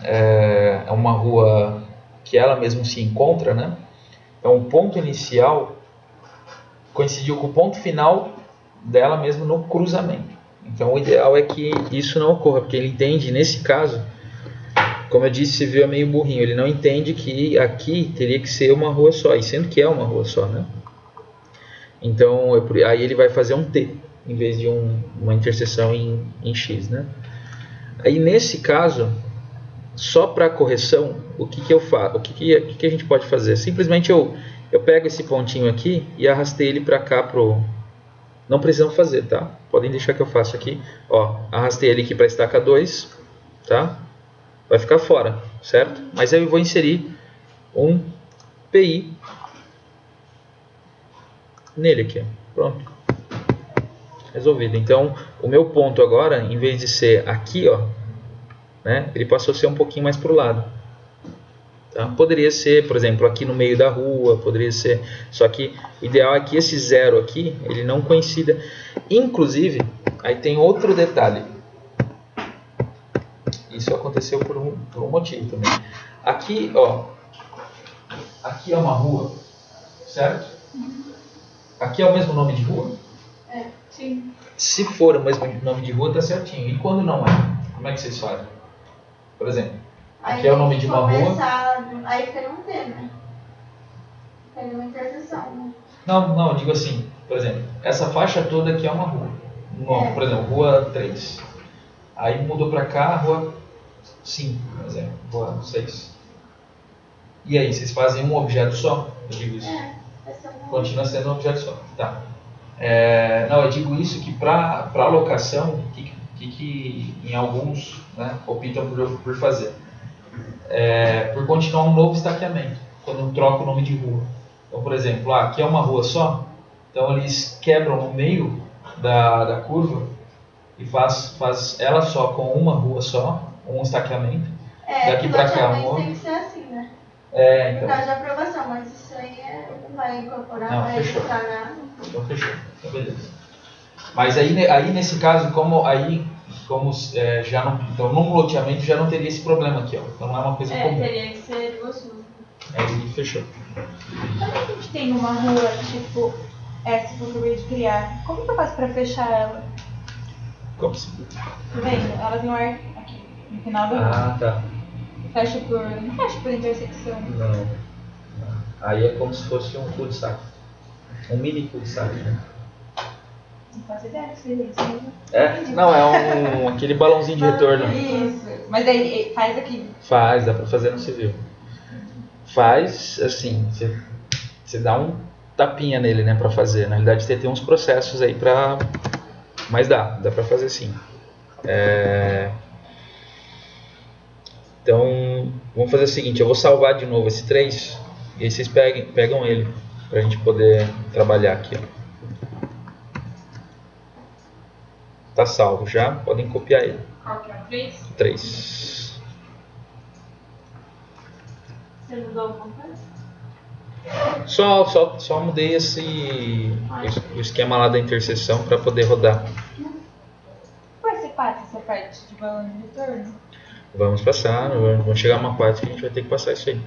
é uma rua que ela mesma se encontra, né? Então o ponto inicial coincidiu com o ponto final dela mesmo no cruzamento. Então o ideal é que isso não ocorra, porque ele entende, nesse caso, como eu disse, você viu, é meio burrinho, ele não entende que aqui teria que ser uma rua só, e sendo que é uma rua só, né? Então aí ele vai fazer um T em vez de uma interseção em X, né? Aí nesse caso, só para correção, o que eu faço? O que a gente pode fazer? Simplesmente eu pego esse pontinho aqui e arrastei ele para cá pro. Não precisam fazer, tá? Podem deixar que eu faço aqui. Ó, arrastei ele aqui para a estaca 2, tá? Vai ficar fora, certo? Mas aí eu vou inserir um PI nele aqui, pronto. Resolvido. Então, o meu ponto agora, em vez de ser aqui, ó, né, ele passou a ser um pouquinho mais para o lado. Tá? Poderia ser, por exemplo, aqui no meio da rua, poderia ser. Só que o ideal é que esse zero aqui, ele não coincida. Inclusive, aí tem outro detalhe. Isso aconteceu por um motivo também. Aqui, ó, aqui é uma rua, certo? Aqui é o mesmo nome de rua? É, sim. Se for o mesmo nome de rua, tá certinho. E quando não é? Como é que vocês fazem? Por exemplo, aqui é o nome de uma rua. Aí fica um T, né? Fica uma interseção, né? Não, eu digo assim, por exemplo, essa faixa toda aqui é uma rua. Por exemplo, rua 3. Aí mudou pra cá, rua 5, por exemplo, rua 6. E aí, vocês fazem um objeto só? Eu digo isso. Continua sendo um objeto só. Tá. Não, eu digo isso que para alocação, que em alguns, né, optam por fazer. Por continuar um novo estaqueamento, quando troca o nome de rua. Então, por exemplo, aqui é uma rua só, então eles quebram no meio da curva e faz ela só com uma rua só, um estaqueamento. Daqui para cá, tem que ser assim, né? Então. Por causa de aprovação, mas isso aí não vai incorporar, não vai fechou. Nada. Então fechou, então beleza. Mas aí nesse caso, já não, então num loteamento já não teria esse problema aqui, ó. Então não é uma coisa comum. Teria que ser duas ruas. Aí fechou. Quando a gente tem uma rua, tipo, essa que eu acabei de criar, como que eu faço pra fechar ela? Como assim? Tá vendo? Ela tem um arco aqui, no final da rua. Tá. Não fecha por intersecção. Não. Aí é como se fosse um cul-de-sac. Um mini cul-de-sac, né? Não faço ideia que seria isso. Não, é aquele balãozinho de retorno. Isso. Mas aí faz aqui. Faz, dá pra fazer no civil. Faz, assim, você dá um tapinha nele, né, pra fazer. Na realidade tem uns processos aí pra... Mas dá pra fazer sim. Então, vamos fazer o seguinte, eu vou salvar de novo esse 3 e aí vocês pegam ele pra gente poder trabalhar aqui, ó. Tá salvo já, podem copiar ele. Qual que é o 3? 3. Você mudou alguma coisa? Só mudei o esquema lá da interseção para poder rodar. Depois você passa essa parte de balão de retorno? Vamos passar, vamos chegar a uma parte que a gente vai ter que passar isso aí.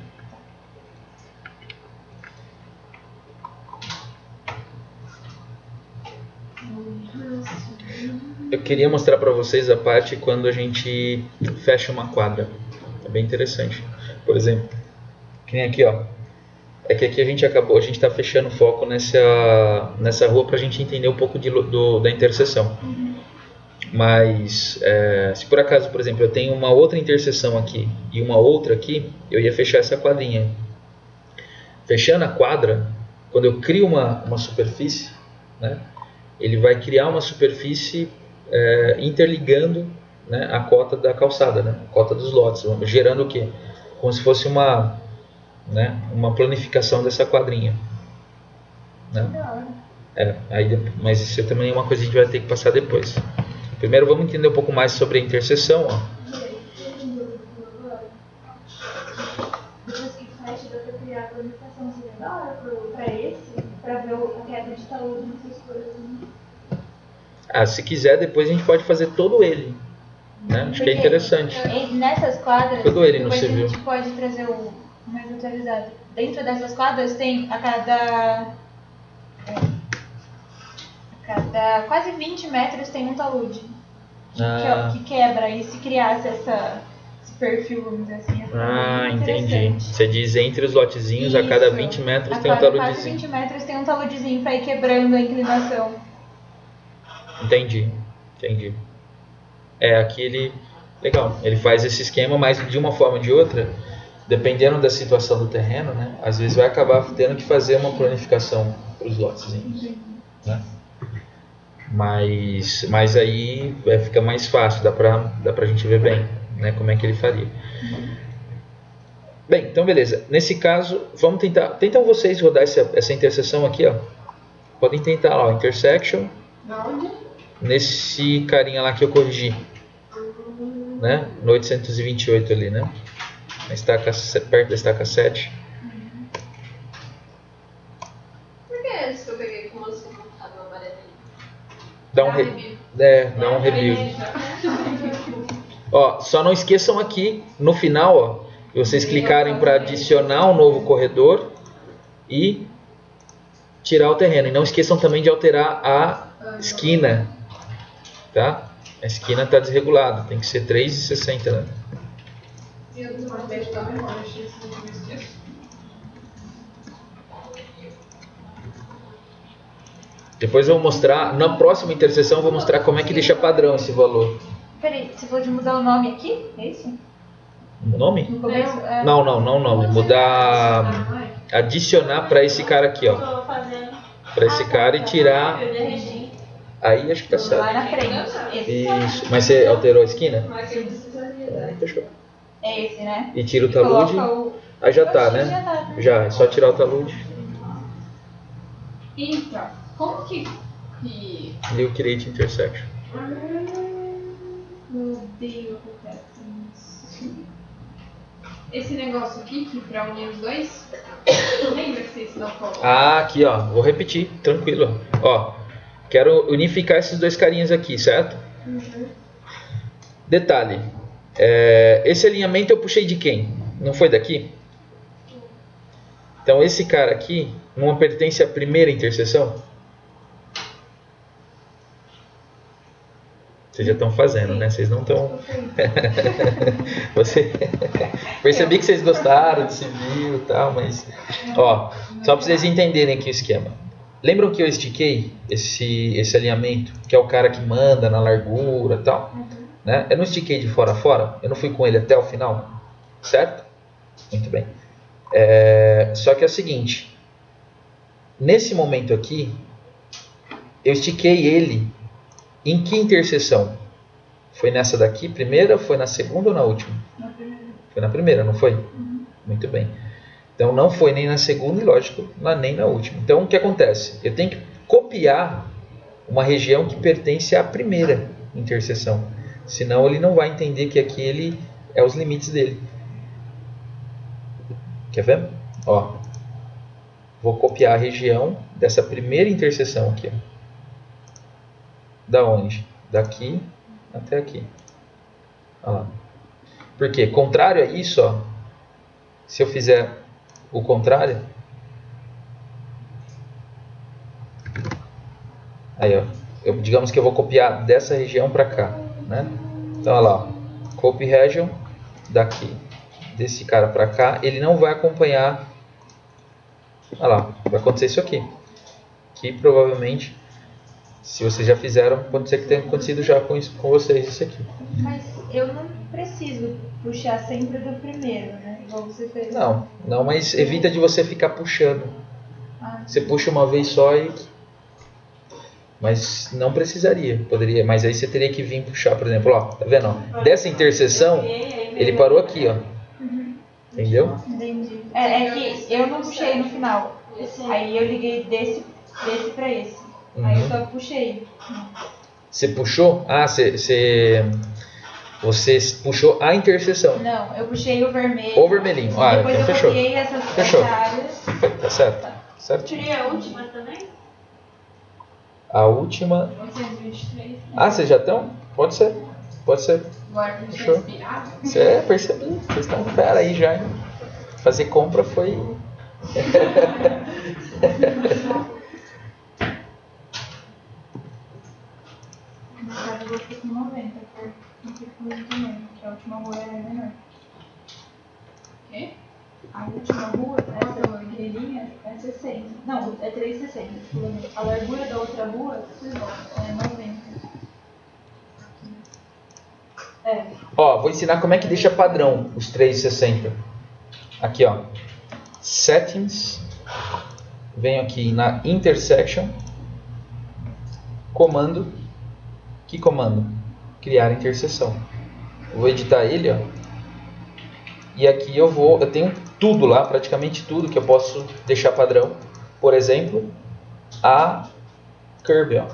Eu queria mostrar para vocês a parte quando a gente fecha uma quadra. É bem interessante. Por exemplo, que nem aqui, ó. É que aqui a gente está fechando o foco nessa rua para a gente entender um pouco da interseção. Mas se por acaso, por exemplo, eu tenho uma outra interseção aqui e uma outra aqui, eu ia fechar essa quadrinha. Fechando a quadra, quando eu crio uma superfície, né, ele vai criar uma superfície interligando, né, a cota da calçada, né, a cota dos lotes, gerando o quê? Como se fosse uma planificação dessa quadrinha, né? Mas isso também é uma coisa que a gente vai ter que passar depois. Primeiro vamos entender um pouco mais sobre a interseção, ó. Depois que fecha, dá pra criar a planificação seria pra esse, pra ver a queda de talude nessas coisas. Se quiser, depois a gente pode fazer todo ele. né? Acho que é interessante. Nessas quadras, Pegou ele no depois civil. a gente pode trazer o mais atualizado. Dentro dessas quadras tem a cada quase 20 metros tem um talude que quebra. E se criasse esse perfil, vamos dizer assim, Entendi. interessante. Você diz entre os lotezinhos, a cada 20 metros tem um quase taludezinho. 20 metros tem um taludezinho pra ir quebrando a inclinação. Entendi. Aqui ele... Legal, ele faz esse esquema, mas de uma forma ou de outra, dependendo da situação do terreno, né? Às vezes vai acabar tendo que fazer uma planificação para os lotezinhos, né? Mas aí fica mais fácil, dá pra gente ver bem, né, como é que ele faria. Bem, então beleza. Nesse caso, vamos tentam vocês rodar essa interseção aqui, ó. Podem tentar lá, ó, intersection. Onde? Nesse carinha lá que eu corrigi, né? No 828 ali, né? Na estaca, perto da estaca 7. Por que é esse que eu peguei com você computador amarelinho? Dá um review. Ó, só não esqueçam aqui no final, ó, vocês clicarem para adicionar um novo corredor e tirar o terreno. E não esqueçam também de alterar a esquina, tá? A esquina está desregulada, tem que ser 3,60, né? Depois eu vou mostrar, na próxima interseção eu vou mostrar como é que deixa padrão esse valor. Peraí, você pode mudar o nome aqui? É isso? O nome? No começo? Não o nome. Mudar, adicionar para esse cara aqui, ó. Para esse cara e tirar. Aí acho que tá certo. Lá na frente. Isso. Mas você alterou a esquina? Fechou. É esse, né? E tira o talude. Aí já tá, né? Já tá. Já, é só tirar o talude. Então, como que... New create intersection. Eu odeio acontece. Esse negócio aqui, que pra unir os dois, lembra que você ensinou como? Aqui, ó. Vou repetir, tranquilo. Ó, quero unificar esses dois carinhas aqui, certo? Detalhe. Esse alinhamento eu puxei de quem? Não foi daqui? Então esse cara aqui não pertence à primeira interseção? Vocês já estão fazendo, né? Vocês não estão... Percebi que vocês gostaram de civil e tal, mas... Ó, só para vocês entenderem aqui o esquema. Lembram que eu estiquei esse alinhamento, que é o cara que manda na largura e tal? Né? Eu não estiquei de fora a fora, eu não fui com ele até o final, certo? Muito bem. Só que é o seguinte, nesse momento aqui, eu estiquei ele em que interseção? Foi nessa daqui, primeira, foi na segunda ou na última? Na primeira. Foi na primeira, não foi? Muito bem. Então não foi nem na segunda e, lógico, nem na última. Então o que acontece? Eu tenho que copiar uma região que pertence à primeira interseção. Senão ele não vai entender que aquele é os limites dele. Quer ver? Ó, vou copiar a região dessa primeira interseção aqui. Ó. Da onde? Daqui até aqui. Olha lá. Por quê? Contrário a isso, ó, se eu fizer o contrário, aí, ó, digamos que eu vou copiar dessa região para cá, né? Então, olha lá, ó, copy region daqui, desse cara para cá, ele não vai acompanhar. Olha lá, vai acontecer isso aqui, que provavelmente, se vocês já fizeram, pode ser que tenha acontecido já com vocês isso aqui. Mas eu não preciso puxar sempre do primeiro, né? Igual você fez. Não, mas evita de você ficar puxando. Você puxa uma vez só e... Mas não precisaria, poderia. Mas aí você teria que vir puxar, por exemplo, ó, tá vendo? Ó? Dessa interseção, ele parou aqui, ó. Entendeu? Entendi. É que eu não puxei no final. Aí eu liguei desse pra esse. Aí eu só puxei. Você puxou? Ah, você puxou a interseção. Não, eu puxei o vermelho. O vermelhinho. Ah, depois então eu fechou. copiei essas Fechou. áreas. Tá certo. Certinho. Tirei a última também? A última... 823. Ah, vocês já estão? Pode ser. Pode ser. Agora a gente Fechou. tá inspirado. Você percebeu? Vocês estão fera aí já, hein? Fazer compra foi... No caso, eu vou ficar com 90, porque não também, porque a última rua é menor. Quê? A última rua, essa inteirinha, é 60. Não, é 360. A largura da outra rua é 90. É. Ó, vou ensinar como é que deixa padrão os 360. Aqui, ó. Settings. Venho aqui na Intersection. Comando. Que comando? Criar interseção. Vou editar ele, ó. E aqui eu tenho tudo lá, praticamente tudo que eu posso deixar padrão. Por exemplo, a curve, ó.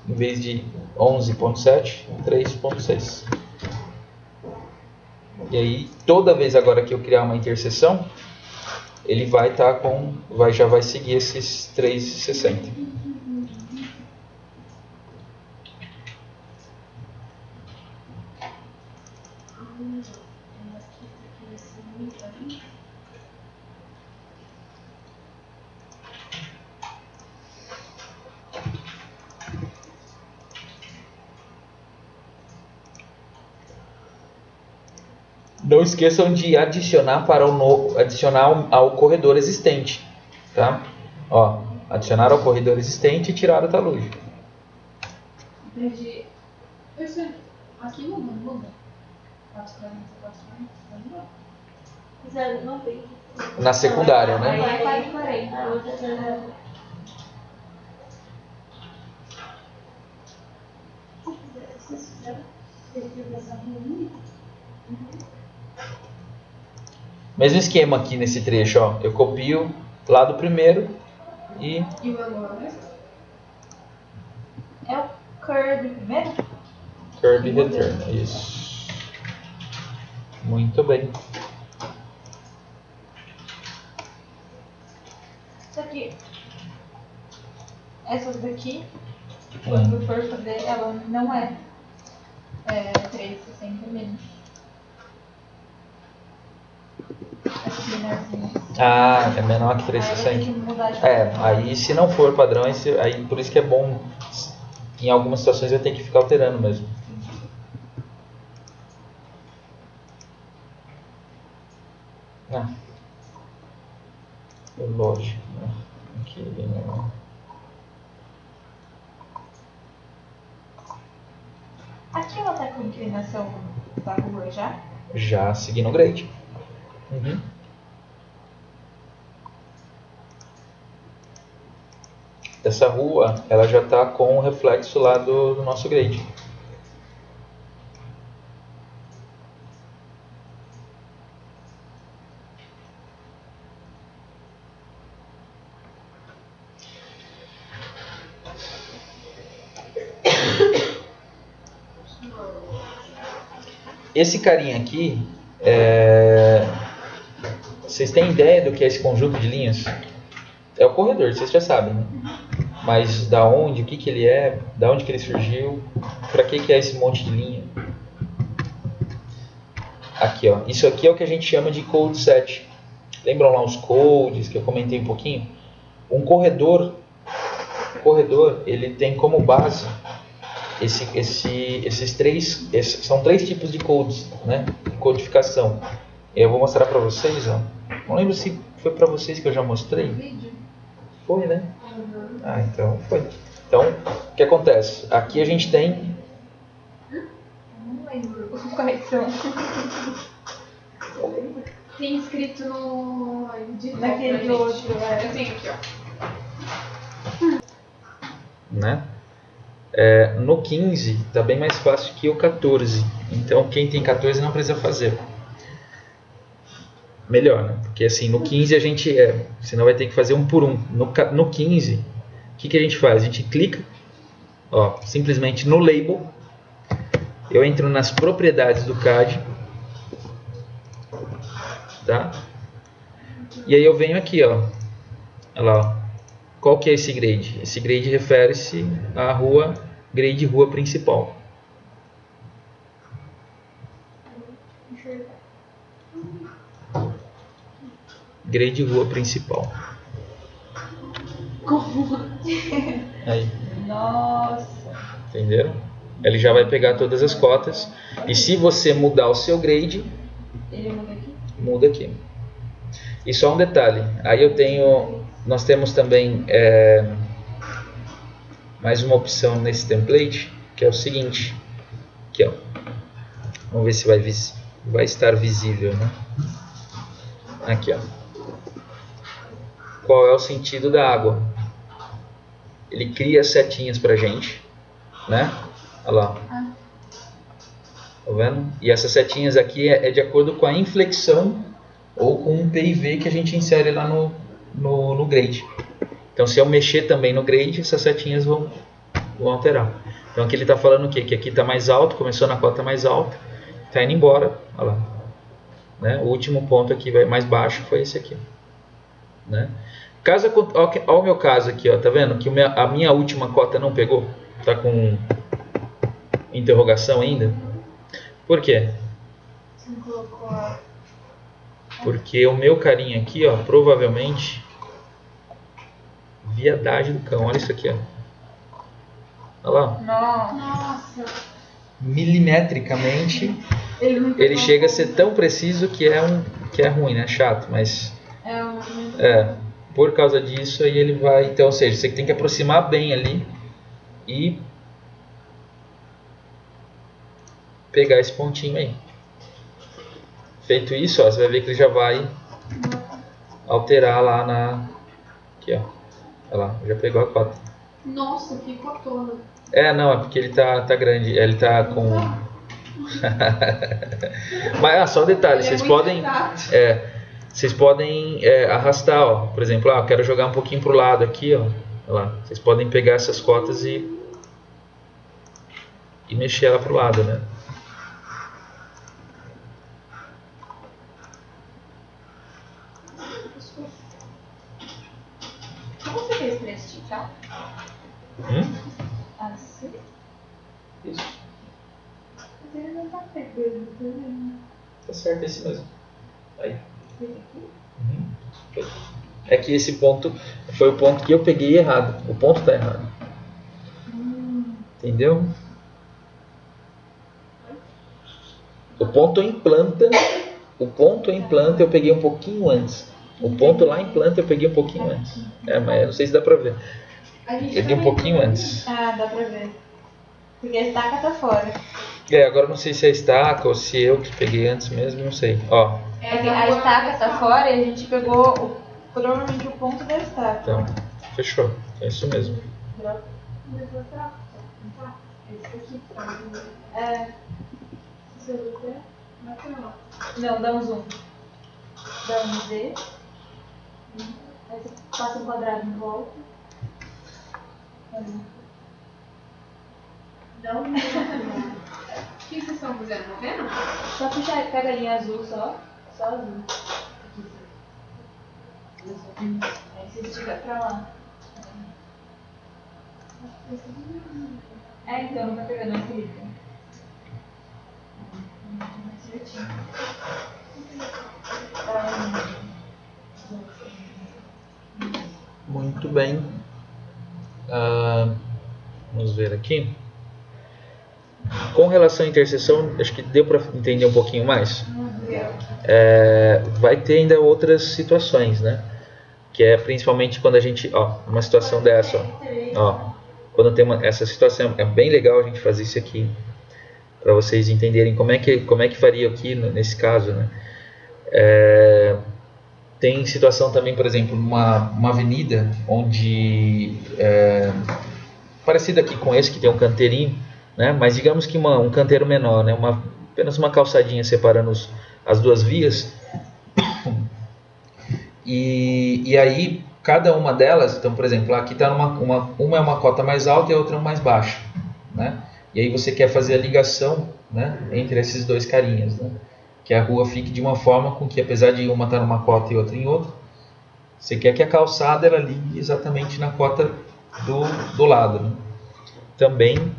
Em vez de 11.7, 3.6. E aí, toda vez agora que eu criar uma interseção, ele vai estar já vai seguir esses 360. Não esqueçam de adicionar ao corredor existente, tá? Ó, adicionar ao corredor existente e tirar o talude. Entendi. Aqui muda. 440, 440, Mas não tem. Na secundária, Aí né? é 440. A outra é... Mesmo esquema aqui nesse trecho, ó. Eu copio lá do primeiro e E o agora? É o curve primeiro? curve return. Isso. Muito bem. Só que essas daqui, quando for fazer, ela não é 360 mesmo. Essas menorzinhas. Ah, é menor que Aí vai ter que 360. mudar de Aí se não for padrão, aí por isso que é bom. Em algumas situações eu tenho que ficar alterando mesmo. Ah, é lógico, né? Aqui, né? Aqui ela tá com inclinação da rua já? Já seguindo o grade. Uhum. Essa rua, ela já está com o reflexo lá do nosso grade. Esse carinha aqui, vocês têm ideia do que é esse conjunto de linhas? É o corredor, vocês já sabem, né? Mas da onde, o que ele é, da onde que ele surgiu, para que é esse monte de linha? Aqui, ó. Isso aqui é o que a gente chama de code set. Lembram lá os codes que eu comentei um pouquinho? Um corredor, ele tem como base são três tipos de codes, né? De codificação. Eu vou mostrar para vocês, ó. Não lembro se foi para vocês que eu já mostrei. Vídeo. Foi, né? Ah, então foi. Então, o que acontece? Aqui a gente tem... Não lembro quais são. Tem escrito no... Naquele do outro, Eu tenho aqui, ó. né? No 15 está bem mais fácil que o 14. Então, quem tem 14 não precisa fazer. Melhor, né? Porque assim, no 15 a gente senão vai ter que fazer um por um. No 15, o que a gente faz? A gente clica, ó, simplesmente no label. Eu entro nas propriedades do CAD, tá? E aí eu venho aqui, ó. Olha lá, ó. Qual que é esse grade? Esse grade refere-se à rua, grade rua principal. grade rua principal. Como? Aí, Nossa. entenderam? Ele já vai pegar todas as cotas. E se você mudar o seu grade, Ele muda aqui? muda aqui. E só um detalhe. Aí nós temos também mais uma opção nesse template, que é o seguinte. Aqui, ó. Vamos ver se vai estar visível, né? Aqui, ó. Qual é o sentido da água? Ele cria setinhas pra gente, né? Olha lá. Tá vendo? E essas setinhas aqui é de acordo com a inflexão ou com o PIV que a gente insere lá no grade. Então, se eu mexer também no grade, essas setinhas vão alterar. Então, aqui ele está falando o quê? Que aqui está mais alto, começou na cota mais alta, está indo embora. Olha lá. Né? O último ponto aqui mais baixo foi esse aqui. Né? Olha o meu caso aqui, ó, tá vendo? Que a minha última cota não pegou. Está com interrogação ainda. Por quê? Você não colocou a... Porque o meu carinha aqui, ó, provavelmente... Viadagem do cão, olha isso aqui, ó. Olha lá. Nossa. Milimetricamente, ele chega a ser tão preciso que é ruim, né? Chato, mas... por causa disso, aí ele vai... Então, ou seja, você tem que aproximar bem ali e pegar esse pontinho aí. Feito isso, ó, você vai ver que ele já vai alterar lá na... Aqui, ó. Olha lá, já pegou a cota. Nossa, que cotona. Não, é porque ele tá grande. Ele tá com... Mas, só um detalhe, vocês podem arrastar, ó. Por exemplo, eu quero jogar um pouquinho pro lado aqui, ó. Olha lá. Vocês podem pegar essas cotas e mexer ela pro lado, né? Como você fez pra esticar? Assim? Isso. Mas ele não tá pegando, tá vendo? Tá certo, esse mesmo. Aí. É que esse ponto foi o ponto que eu peguei errado. O ponto tá errado. Entendeu? O ponto em planta eu peguei um pouquinho antes. O ponto lá em planta eu peguei um pouquinho antes. Mas eu não sei se dá pra ver. Eu peguei um pouquinho antes. Ah, dá pra ver. Porque a estaca tá fora. Agora eu não sei se é a estaca ou se eu que peguei antes mesmo, não sei. Ó. A estaca tá fora e a gente pegou provavelmente o ponto da estaca. Então, fechou. É isso mesmo. Não, dá um zoom. Dá um Z. Aí você passa um quadrado em volta. Dá um. O que vocês estão fazendo? Tá vendo? Só puxar, pega a linha azul só. Só azul. Aí você estica pra lá. Então, não tá pegando a clica. Certinho. Muito bem. Vamos ver aqui. Com relação à interseção, acho que deu para entender um pouquinho mais. Vai ter ainda outras situações, né? Que é principalmente quando a gente, uma situação dessa, quando tem essa situação, é bem legal a gente fazer isso aqui para vocês entenderem como é que faria aqui nesse caso, né? Tem situação também, por exemplo, uma avenida onde parecida aqui com esse que tem um canteirinho, né? Mas digamos que um canteiro menor, né? Apenas uma calçadinha separando as duas vias. E aí cada uma delas, então por exemplo, aqui está uma é uma cota mais alta e a outra mais baixa, né? E aí você quer fazer a ligação, né, entre esses dois carinhas, né? Que a rua fique de uma forma com que, apesar de uma estar numa cota e outra em outra, você quer que a calçada ela ligue exatamente na cota do lado, né? Também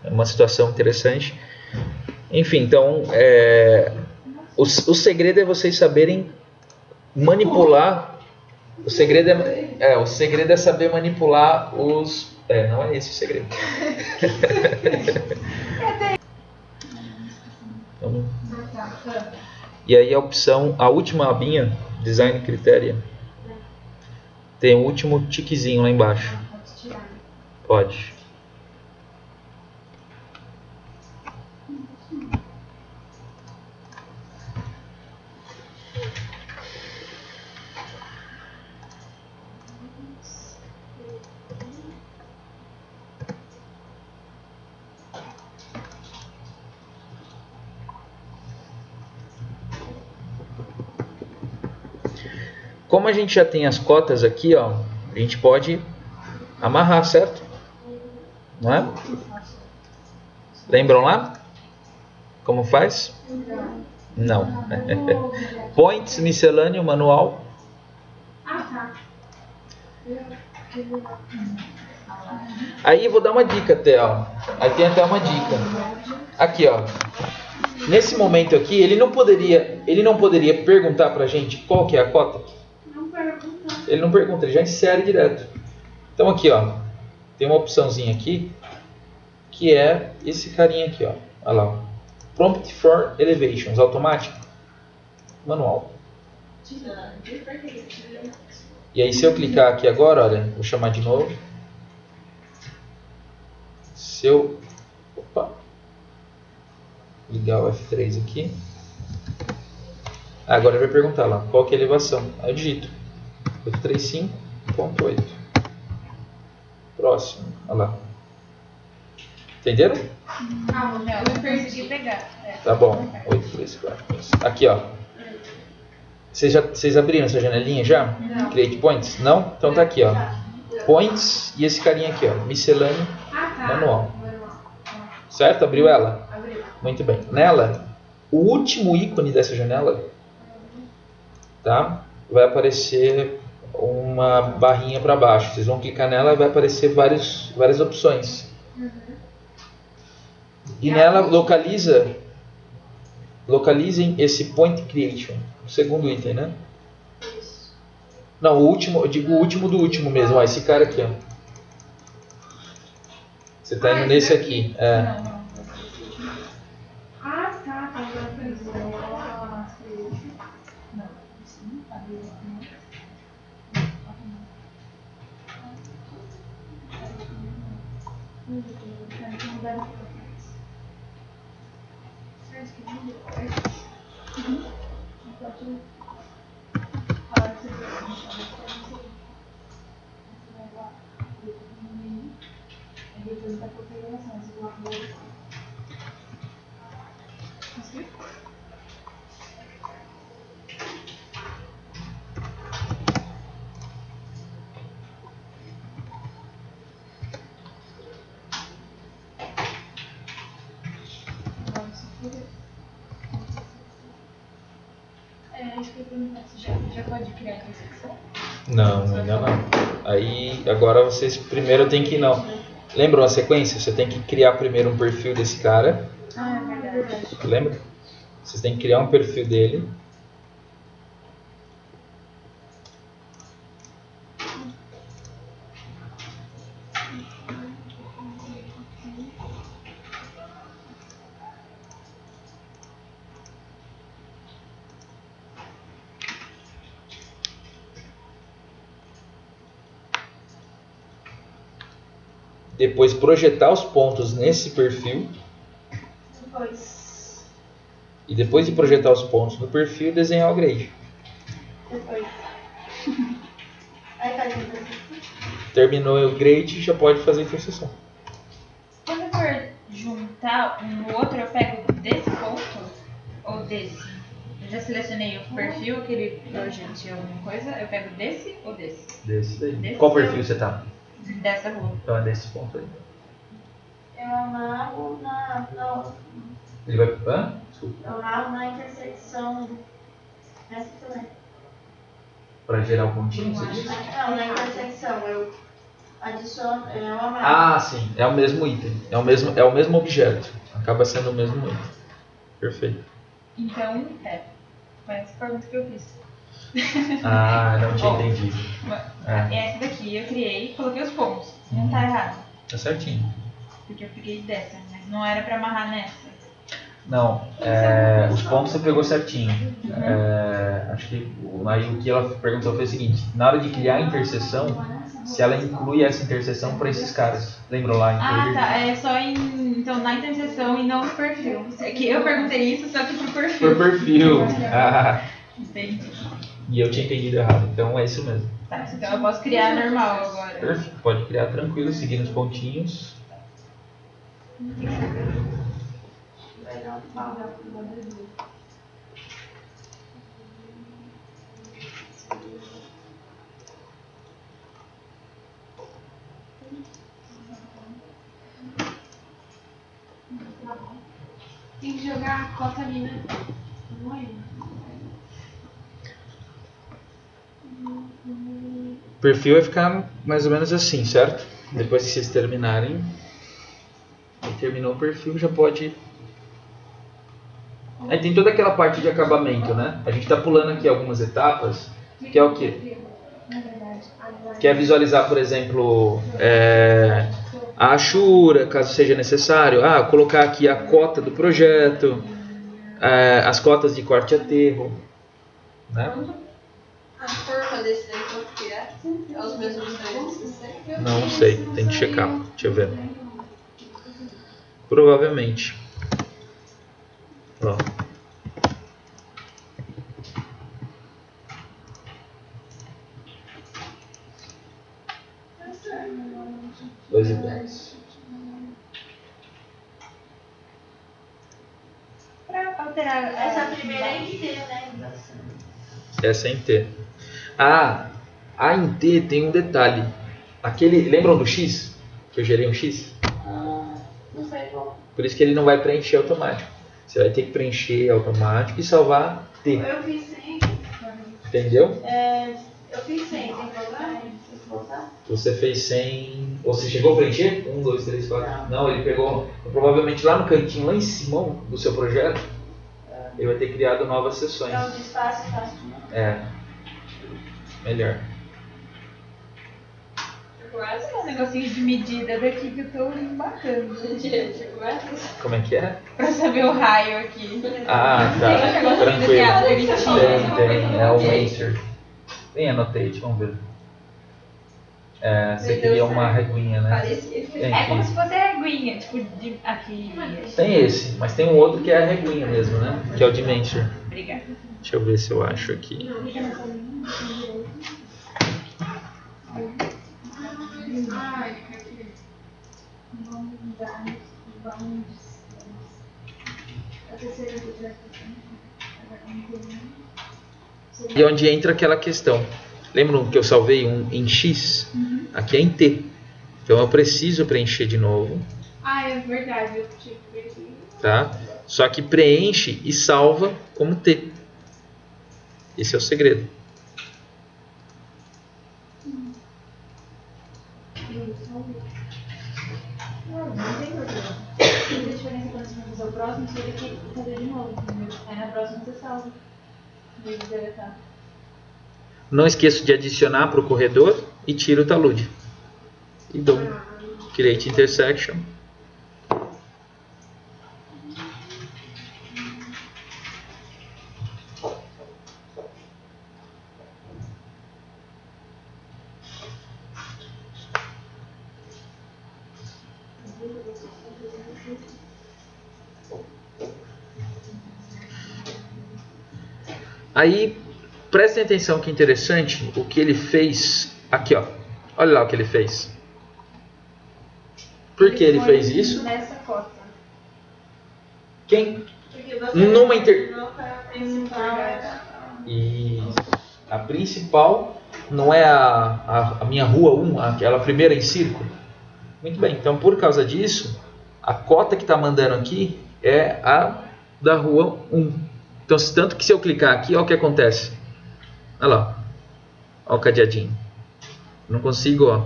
é uma situação interessante. Enfim, então o segredo é vocês saberem manipular. O segredo o segredo é saber manipular os. Não é esse o segredo. E aí a opção, a última abinha, Design Critério, tem o último tiquezinho lá embaixo. Pode. Como a gente já tem as cotas aqui, ó, a gente pode amarrar, certo? Não é? Lembram lá? Como faz? Não. Points, miscelâneo, manual. Aí vou dar uma dica até, ó. Aí tem até uma dica. Aqui, ó. Nesse momento aqui, ele não poderia perguntar pra gente qual que é a cota? Ele não pergunta, ele já insere direto. Então aqui, ó, tem uma opçãozinha aqui que é esse carinha aqui, ó. Olha lá, ó. Prompt for Elevations, automático, manual. E aí se eu clicar aqui agora, olha, vou chamar de novo. Se eu ligar o F3 aqui, agora ele vai perguntar lá, qual que é a elevação? Aí eu digito 835.8. Próximo, olha lá. Entenderam? Não, eu consegui pegar. Tá bom, 834. Aqui, ó. Vocês abriram essa janelinha já? Não. Create Points? Não? Então tá aqui, ó. Points e esse carinha aqui, ó. Miscelâneo manual. Certo? Abriu ela? Abriu. Muito bem. Nela, o último ícone dessa janela, tá? Vai aparecer uma barrinha para baixo. Vocês vão clicar nela e vai aparecer várias opções. E nela localizem esse Point Creation, o segundo item, né? Não, o último, eu digo o último do último mesmo, ó, esse cara aqui, ó. Você tá indo nesse aqui. Não. Acho que eu perguntar se já pode criar a secção? Não, ainda não. Aí, agora vocês primeiro tem que não. Lembram a sequência? Você tem que criar primeiro um perfil desse cara. É verdade. Lembra? Vocês têm que criar um perfil dele. Depois projetar os pontos nesse perfil. E depois de projetar os pontos no perfil, desenhar o grade. Terminou o grade, já pode fazer a interseção. Quando eu for juntar um no outro, eu pego desse ponto ou desse? Eu já selecionei o perfil, aquele projeto alguma coisa, eu pego desse ou desse? Desse daí. Desse Qual perfil você tá? Dessa rua. Então é desse ponto aí. Eu amarro Ele vai. Hã? Desculpa. eu amarro na intersecção. Essa também. Pra gerar o pontinho, você disse? Não, na intersecção. Eu adiciono, eu amarro. Ah, sim. É o mesmo item. É o mesmo objeto. Acaba sendo o mesmo item. Perfeito. Então, foi essa pergunta que eu fiz. Ah, não tinha Ó. entendido. Essa daqui eu criei e coloquei os pontos. Não tá errado. Tá certinho. Porque eu peguei dessa, mas não era pra amarrar nessa. Não, os pontos você pegou certinho. Acho que aí o que ela perguntou foi o seguinte: na hora de criar a interseção, se ela inclui essa interseção para esses caras. Lembra lá? Ah, tá. É só então na interseção e não no perfil. É que eu perguntei isso, só que pro perfil. Por perfil. Entendi. E eu tinha entendido errado, então é isso mesmo. Tá, então eu posso criar normal agora. Perfeito. Pode criar tranquilo, seguindo os pontinhos. Vai dar um pau. Tem que jogar a cota ali, né? Não é? O perfil vai ficar mais ou menos assim, certo? Depois que vocês terminarem, aí terminou o perfil, já pode... Aí tem toda aquela parte de acabamento, né? A gente está pulando aqui algumas etapas, que é o quê? Que é visualizar, por exemplo, a achura, caso seja necessário. Colocar aqui a cota do projeto, as cotas de corte e aterro, né? A forma desse daí pra criar é os mesmos 360? Não sei, tem que checar. Deixa eu ver. Provavelmente. Ó. Dois e 10. Pra alterar Essa primeira é inteira, né? Essa é em T. A em T tem um detalhe. Lembram do X? Que eu gerei um X? Não sei qual. Por isso que ele não vai preencher automático. Você vai ter que preencher automático e salvar T. Eu fiz 100. Entendeu? Eu fiz 100, tem problema? Tem que voltar? Você fez 100... Ou você chegou a preencher? 1, 2, 3, 4... Não, ele pegou... Provavelmente lá no cantinho, lá em cima do seu projeto, ele vai ter criado novas sessões. Então, desfácil, fácil. Melhor. Quase um negocinho de medida daqui que eu tô embarcando. Como é que é? Pra saber o raio aqui. Tá. Tem um negocinho daqui, bonitinho. Tem. É o Macer. Tem Annotate, vamos ver. Você queria uma reguinha, né? Parecia. Tem É como aqui. se fosse a reguinha, tipo, aqui. Tem esse, mas tem um outro que é a reguinha mesmo, né? Que é o Dimension. Obrigada. Deixa eu ver se eu acho aqui. Ai, aqui. E onde entra aquela questão. Lembram que eu salvei um em X? Aqui é em T. Então eu preciso preencher de novo. É verdade, eu tinha que ver aqui. Tá? Só que preenche e salva como T. Esse é o segredo. Não tem problema. A diferença quando você vai fazer o próximo, você tem que fazer de novo. Aí na próxima você salva. Não esqueço de adicionar para o corredor e tiro o talude. E dou Create Intersection. Aí, prestem atenção que interessante o que ele fez aqui, ó. Olha lá o que ele fez. Por que ele fez isso? Nessa cota. Quem? Porque você Numa não foi a principal. E a principal não é a minha rua 1, aquela primeira em círculo? Muito bem, então por causa disso, a cota que está mandando aqui é a da rua 1. Então, tanto que se eu clicar aqui, olha o que acontece. Olha lá. Olha o cadeadinho. Não consigo, ó.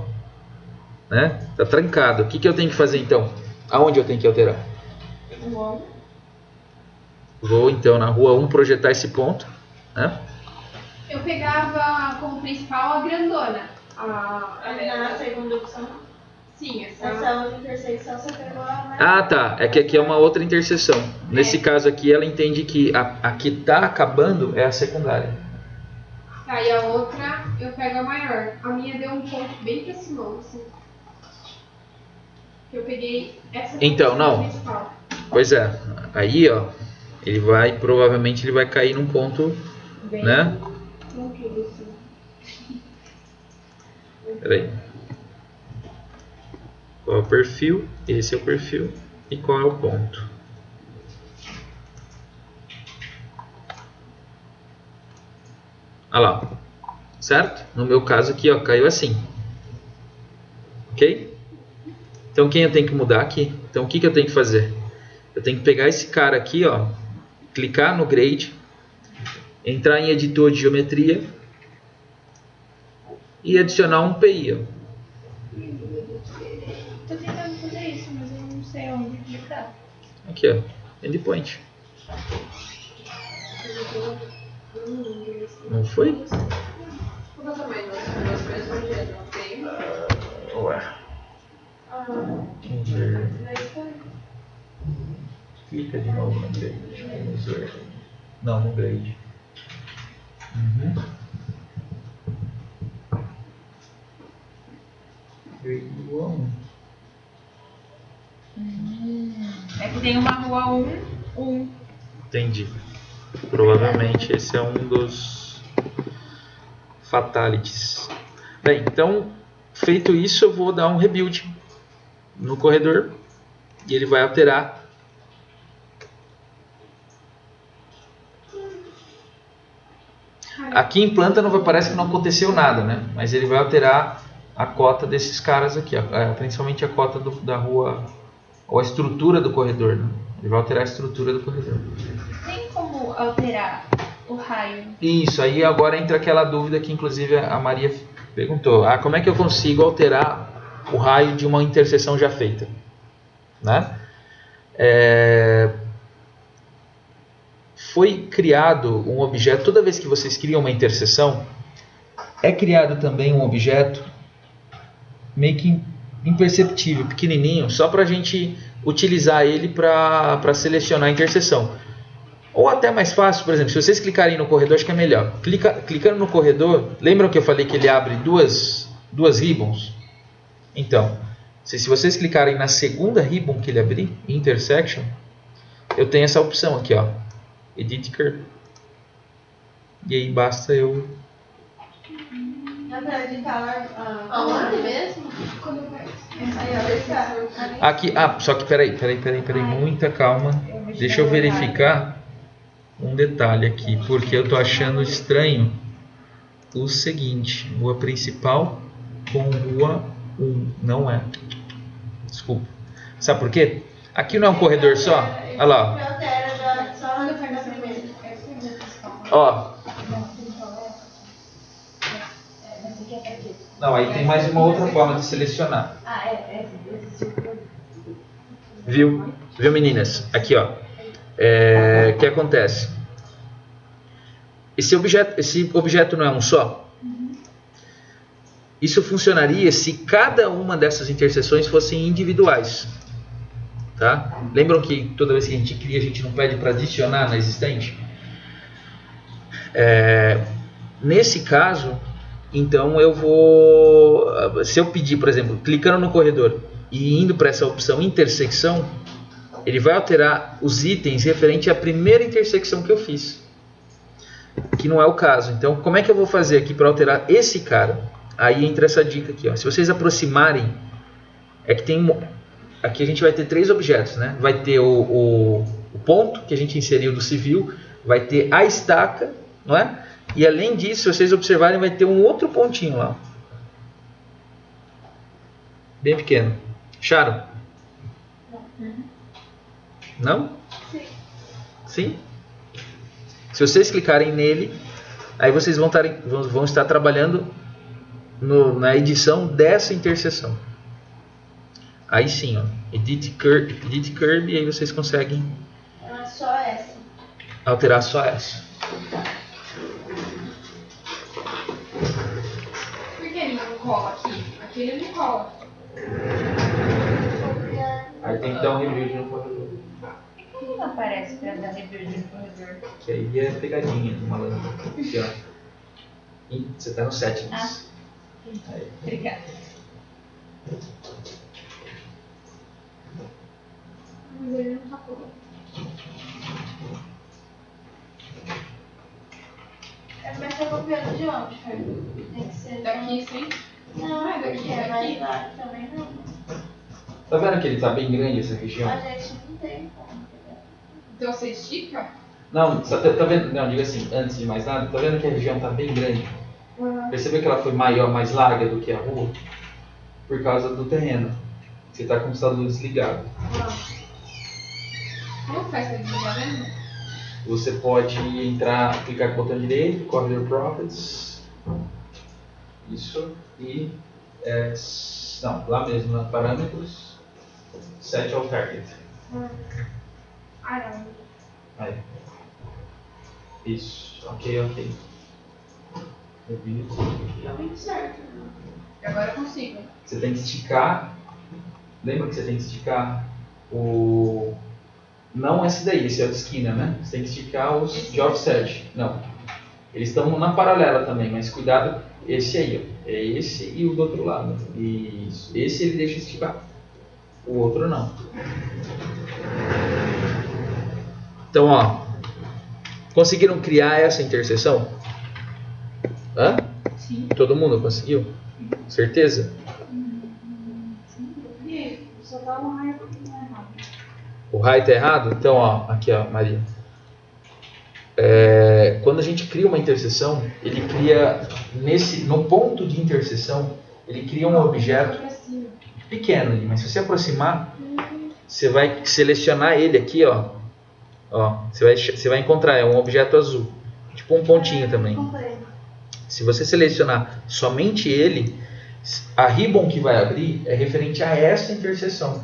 Né? Tá trancado. O que eu tenho que fazer então? Aonde eu tenho que alterar? Vou então na rua 1 projetar esse ponto. Né? Eu pegava como principal a grandona. Na segunda opção. Sim, Essa outra intersecção você pegou a mais. Ah, tá. É que aqui é uma outra interseção. Nesse caso aqui, ela entende que a que tá acabando é a secundária. Tá, e a outra eu pego a maior. A minha deu um ponto bem pra cima, assim. Eu peguei essa Então, não. principal. Pois é. Aí, ó, ele vai, provavelmente ele vai cair num ponto, Bem né? tranquilo, assim. Peraí. Qual é o perfil? Esse é o perfil. E qual é o ponto? Olha lá. Certo? No meu caso aqui, ó, caiu assim. Ok? Então quem eu tenho que mudar aqui? Então o que eu tenho que fazer? Eu tenho que pegar esse cara aqui, ó, clicar no grade, entrar em editor de geometria e adicionar um PI, ó. Tô tentando fazer isso, mas eu não sei onde clicar. Aqui, ó, endpoint. Não foi? Qual é o tamanho das coisas no dia? Não tem? Ué. Clica de novo no grade. Não, no grade. Grade igual 1. É que tem uma rua 1. Entendi. Provavelmente esse é um dos fatalities. Bem, então, feito isso, eu vou dar um rebuild no corredor e ele vai alterar aqui em planta não parece que não aconteceu nada, né? Mas ele vai alterar a cota desses caras aqui, ó, principalmente a cota da rua ou a estrutura do corredor, né? Ele vai alterar a estrutura do corredor. Tem como alterar o raio? Isso, aí agora entra aquela dúvida que inclusive a Maria perguntou. Como é que eu consigo alterar o raio de uma interseção já feita? Né? Foi criado um objeto, toda vez que vocês criam uma interseção, é criado também um objeto meio que imperceptível, pequenininho, só para a gente utilizar ele para selecionar a interseção. Ou até mais fácil, por exemplo, se vocês clicarem no corredor, acho que é melhor. Clicando no corredor, lembram que eu falei que ele abre duas ribbons? Então, se vocês clicarem na segunda ribbon que ele abrir, intersection, eu tenho essa opção aqui, ó, Edit Curve. E aí basta eu... Dá pra editar aonde mesmo? Quando eu pego. Aqui, só que peraí, muita calma. Deixa eu verificar um detalhe aqui, porque eu tô achando estranho o seguinte: rua principal com rua 1, não é. Desculpa. Sabe por quê? Aqui não é um corredor só. Olha lá. Ó. Não, aí tem mais uma outra forma de selecionar. Viu, meninas? Aqui, ó. O que acontece? Esse objeto não é um só? Isso funcionaria se cada uma dessas interseções fossem individuais. Tá? Lembram que toda vez que a gente cria, a gente não pede para adicionar na existente? Nesse caso, então eu vou... Se eu pedir, por exemplo, clicando no corredor e indo para essa opção intersecção, ele vai alterar os itens referente à primeira intersecção que eu fiz, que não é o caso. Então, como é que eu vou fazer aqui para alterar esse cara? Aí entra essa dica aqui, ó. Se vocês aproximarem, aqui a gente vai ter 3 objetos, né? Vai ter o ponto que a gente inseriu do civil, vai ter a estaca, não é? E além disso, se vocês observarem, vai ter um outro pontinho lá, bem pequeno. Acharam? Não? Sim? Se vocês clicarem nele, aí vocês vão estar trabalhando na edição dessa interseção. Aí sim, ó, Edit Curve, e aí vocês conseguem só essa. alterar só essa. cola aqui. Aqui ele não cola. Aí tem que dar um rebuild no corredor. Por que não aparece pra dar rebuild no corredor? Que aí é pegadinha do malandro. Aqui, ó. E você tá no settings. Aí. Obrigada. Mas ele não tá colando. Mas você copiando de onde, Fer? Tem que ser Daqui, sim. Não, é daqui, é daqui. mais lá também não. Tá vendo que ele tá bem grande essa região? A gente não tem como. Então você estica? Não, tá vendo? Não, diga assim, antes de mais nada, tá vendo que a região tá bem grande? Percebeu que ela foi maior, mais larga do que a rua? Por causa do terreno. Você tá com o computador desligado. Como faz pra desligar mesmo? Você pode entrar, clicar com o botão direito, Corridor Properties. Isso. E. Não, lá mesmo, na Parâmetros. Set All Target. Ah, não. Aí. Isso. Ok. Review. Tá bem certo. Agora eu consigo. Você tem que esticar. Lembra que você tem que esticar o. Não esse daí, esse é o de esquina, né? Você tem que esticar os de offset. Não. Eles estão na paralela também, mas cuidado, esse aí, ó. É esse e o do outro lado. Isso. Esse ele deixa esticar. O outro não. Então, ó. Conseguiram criar essa interseção? Hã? Sim. Todo mundo conseguiu? Certeza? E só tá um raio errado. O raio está errado? Então, ó, aqui, ó, Maria. Quando a gente cria uma interseção, ele cria no ponto de interseção, ele cria um objeto pequeno, mas se você aproximar, você vai selecionar ele aqui, ó. Você vai encontrar, é um objeto azul, tipo um pontinho também. Se você selecionar somente ele, a ribbon que vai abrir é referente a essa interseção.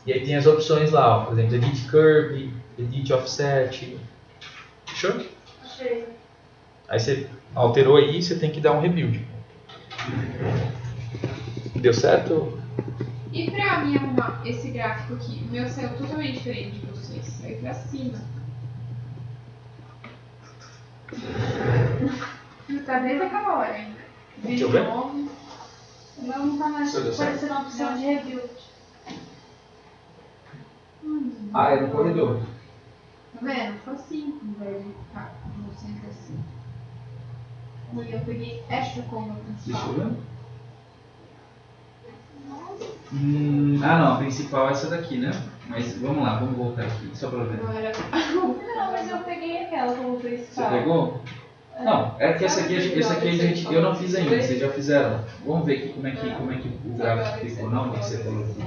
E aí tem as opções lá, ó, por exemplo, Edit Curve, Edit Offset. Fechou? Achei. Aí você alterou aí, você tem que dar um rebuild. Deu certo? E pra mim arrumar esse gráfico aqui, o meu saiu totalmente diferente de vocês. Saiu pra cima. Tá desde aquela hora ainda. Deixa eu ver. O meu não tá mais Isso deu certo. aparecendo a opção de review. Ah, é no corredor. Tá vendo? Foi assim, velho. Tá, vou sempre assim. E eu peguei essa como Deixa eu principal. ver. Não, a principal é essa daqui, né? Mas vamos lá, vamos voltar aqui, só pra ver. Não era. Não, mas eu peguei aquela como Você principal. pegou? Não, é que essa aqui eu não fiz ainda, vocês já fizeram. Vamos ver aqui como é que o gráfico ficou, não, o que você falou aqui.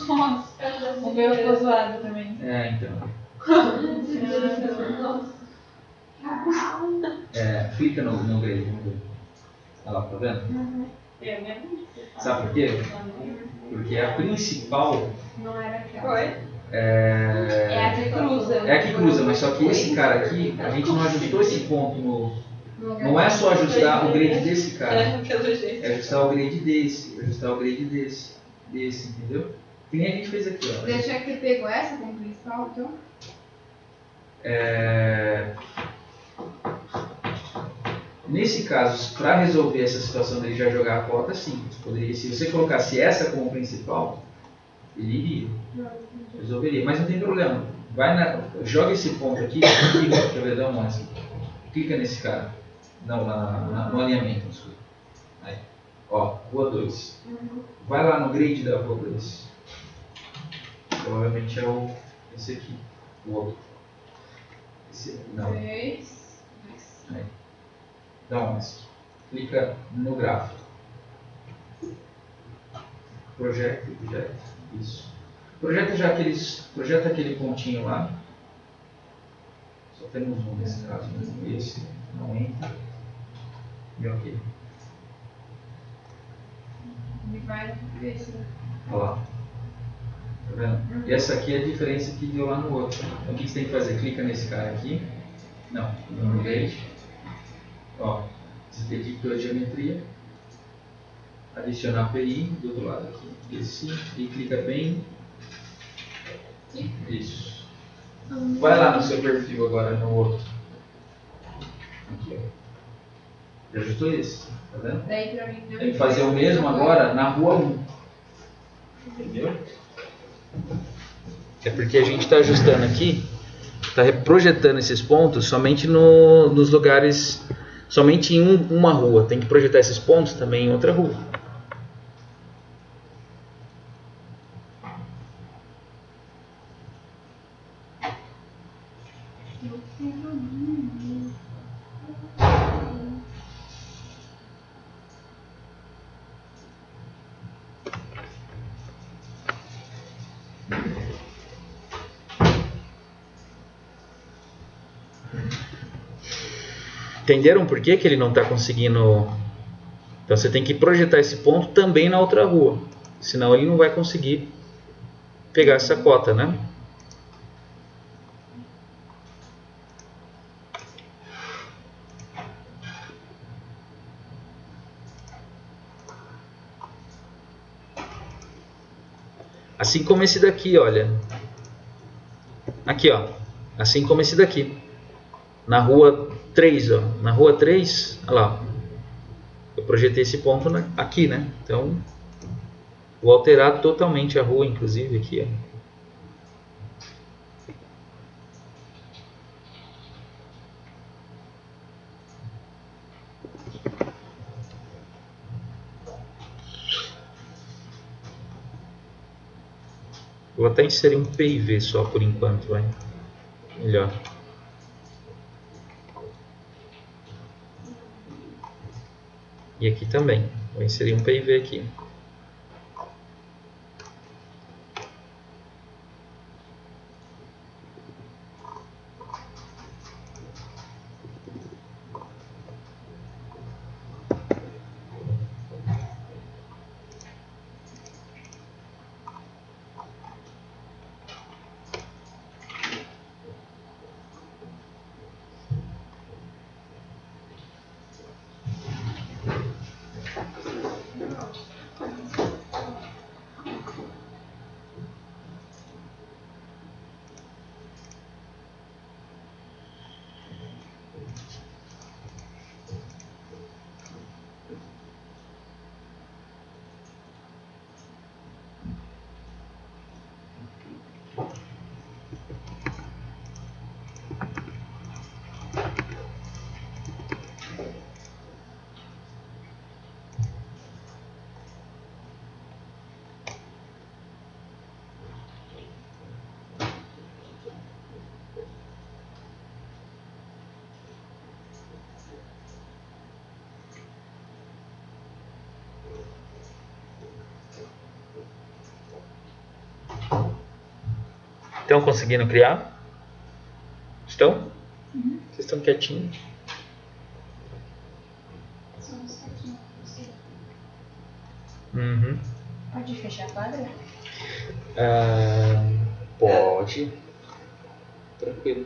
Nossa, o meu ficou zoado também. Então. Clica no grade, vamos ver. Olha lá, tá vendo? Sabe por quê? Porque a principal Não era aquela. Foi? É a que cruza. é a que cruza, mas só que esse cara aqui, a gente não ajustou esse ponto no. Não é só ajustar o grade desse cara, é ajustar o grade desse, ajustar o grade desse, entendeu? Que nem a gente fez aqui, ó. Deixa que pegou essa como principal, então. Nesse caso, para resolver essa situação dele já jogar a cota, sim. Se você colocasse essa como principal, ele iria. Resolveria, mas não tem problema. Joga esse ponto aqui, clica, quer ver, dá uma assim. Clica nesse cara. Não, no alinhamento. Desculpa. Aí. Ó, rua 2. Vai lá no grid da rua 2. Provavelmente é esse aqui. O outro. Esse aqui, não. 3. Aí. Dá uma clica no gráfico. Projeta. Isso. Projeta aquele pontinho lá. Só temos um nesse caso, né? Esse. Não entra. E ok. E vai ver se. Olha lá. Tá vendo? E essa aqui é a diferença que deu lá no outro. Então o que você tem que fazer? Clica nesse cara aqui. Não, no grade. Ó. Você tem que ir pela geometria, adicionar PI do outro lado aqui, esse, e clica bem. Isso. Vai lá no seu perfil agora, no outro. Aqui, ó. Já ajustou esse, tá vendo? Daí pra mim não. Tem que fazer o mesmo agora na rua 1. Entendeu? É porque a gente está ajustando aqui, está projetando esses pontos somente nos lugares, somente em uma rua. Tem que projetar esses pontos também em outra rua. Entenderam por que ele não está conseguindo? Então você tem que projetar esse ponto também na outra rua, senão ele não vai conseguir pegar essa cota, né? Assim como esse daqui, olha. Aqui, ó. Assim como esse daqui. Na rua 3, ó. Na rua 3, olha lá. Eu projetei esse ponto aqui, né? Então, vou alterar totalmente a rua, inclusive, aqui, ó. Vou até inserir um PIV só por enquanto, vai. Melhor. E aqui também. Vou inserir um PIV aqui. Estão conseguindo criar? Estão? Uhum. Vocês estão quietinhos? Uhum. Pode fechar a quadra? Pode. Tranquilo.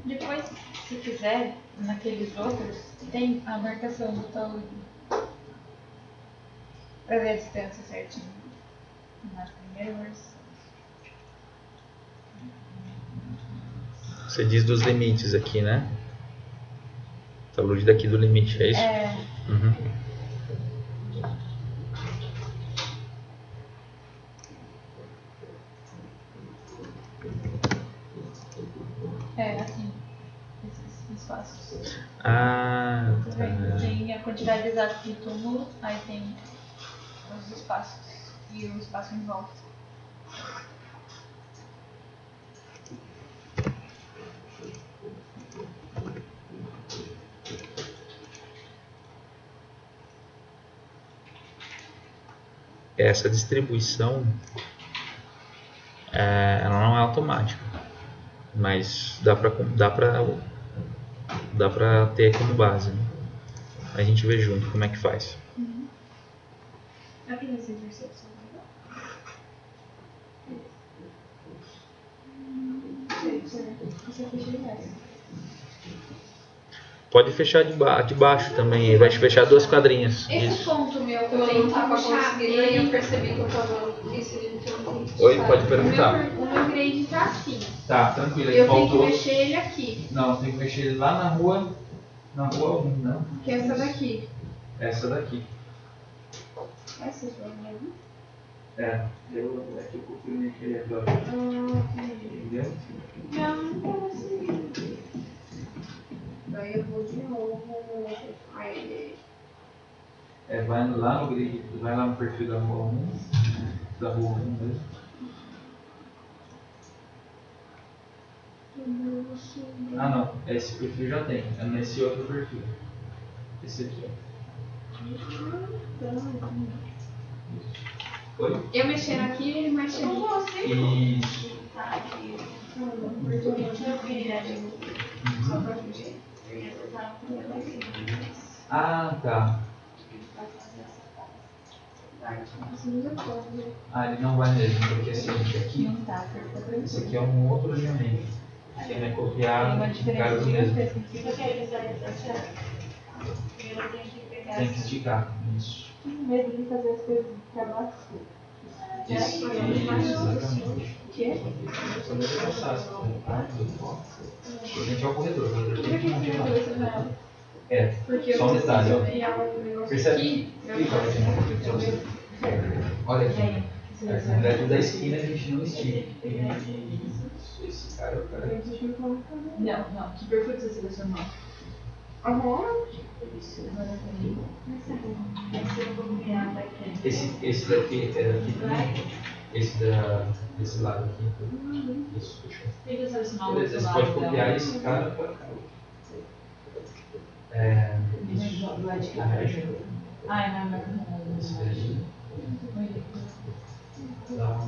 Depois, se quiser, naqueles outros, tem a marcação do talude. Pra ver a distância certinho. Na primeira versão. Você diz dos limites aqui, né? Talude daqui do limite, é isso? É. Uhum. É, assim. Esses espaços. Ah, Tá tá. vendo? Tem a quantidade exata de túmulo, aí tem os espaços e o espaço em volta. Essa distribuição ela não é automática, mas dá para ter como base, né? A gente vê junto como é que faz. Dá pra ver se é percepção. Você fecha essa. Pode fechar de baixo também. Vai fechar 2 quadrinhas. Esse Isso. ponto meu, Eu eu tenho não que tava puxar conseguindo e eu ele. percebi que eu tava inserindo que eu não tinha. Oi, pode O perguntar. meu grade tá assim. Tá, tranquilo. Eu tenho que mexer ele aqui, Não, tem que mexer ele lá na rua. Na rua 1, não. que é essa daqui. Essa daqui. Essa aqui. É. É que eu confirmei que ele é agora. Entendeu? Não consigo. Daí eu vou de novo. Aí. Vai lá no grid, vai lá no perfil da rua 1. Da rua 1 mesmo. Ah não, esse perfil já tem. É nesse outro perfil. Esse aqui, ó. Oi? Eu mexendo aqui, ele mexe ali. Isso. Ah, tá. Ah, ele não vai mesmo, porque esse aqui, Não tá, esse aqui é um outro alinhamento. Você vai copiar o cara do mesmo. Tem que esticar. Isso. Medo de fazer as coisas pra baixo. Isso, exatamente. O quê? Só deixa eu passar essa a gente é o corredor. O corredor tem que continuar. É, Porque só um detalhe, ó. ó. Percebe? Clica aqui no botão. Olha aqui. Na verdade, da esquina a gente não estica. Esse cara é o cara. Não. Que perfil você selecionou? Esse daqui é daqui também? Desse lado aqui. Isso, fechou. Tenta selecionar o Beleza, outro você lado. pode copiar esse cara para cá. Isso. Do lado de cá. Arranja. Ai, não. Esse daí. Dá uma.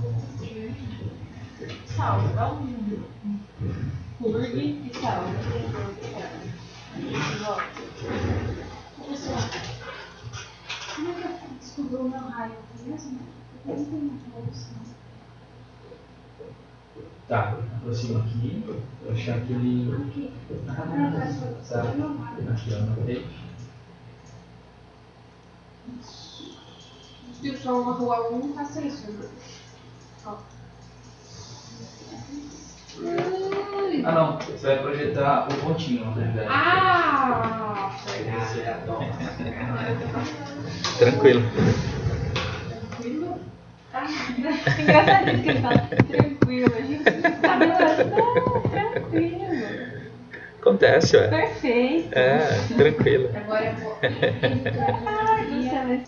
Salve, vamos. Plug e salve. Pessoal, como é que eu descobri o meu raio mesmo? Eu não tenho bolsa. Tá, aproxima aqui. Vou achar aquele. Tá. Aqui, ó, no peito. E o som na rua 1 faça isso, né? Ó. Ah, não. Você vai projetar o pontinho, na verdade. Ah! Tranquilo. Tranquilo? Engraçadinho que ele fala. Tranquilo, a gente não tranquilo. Acontece, ué. Perfeito. É, tranquilo. Agora eu vou. Ai, do céu.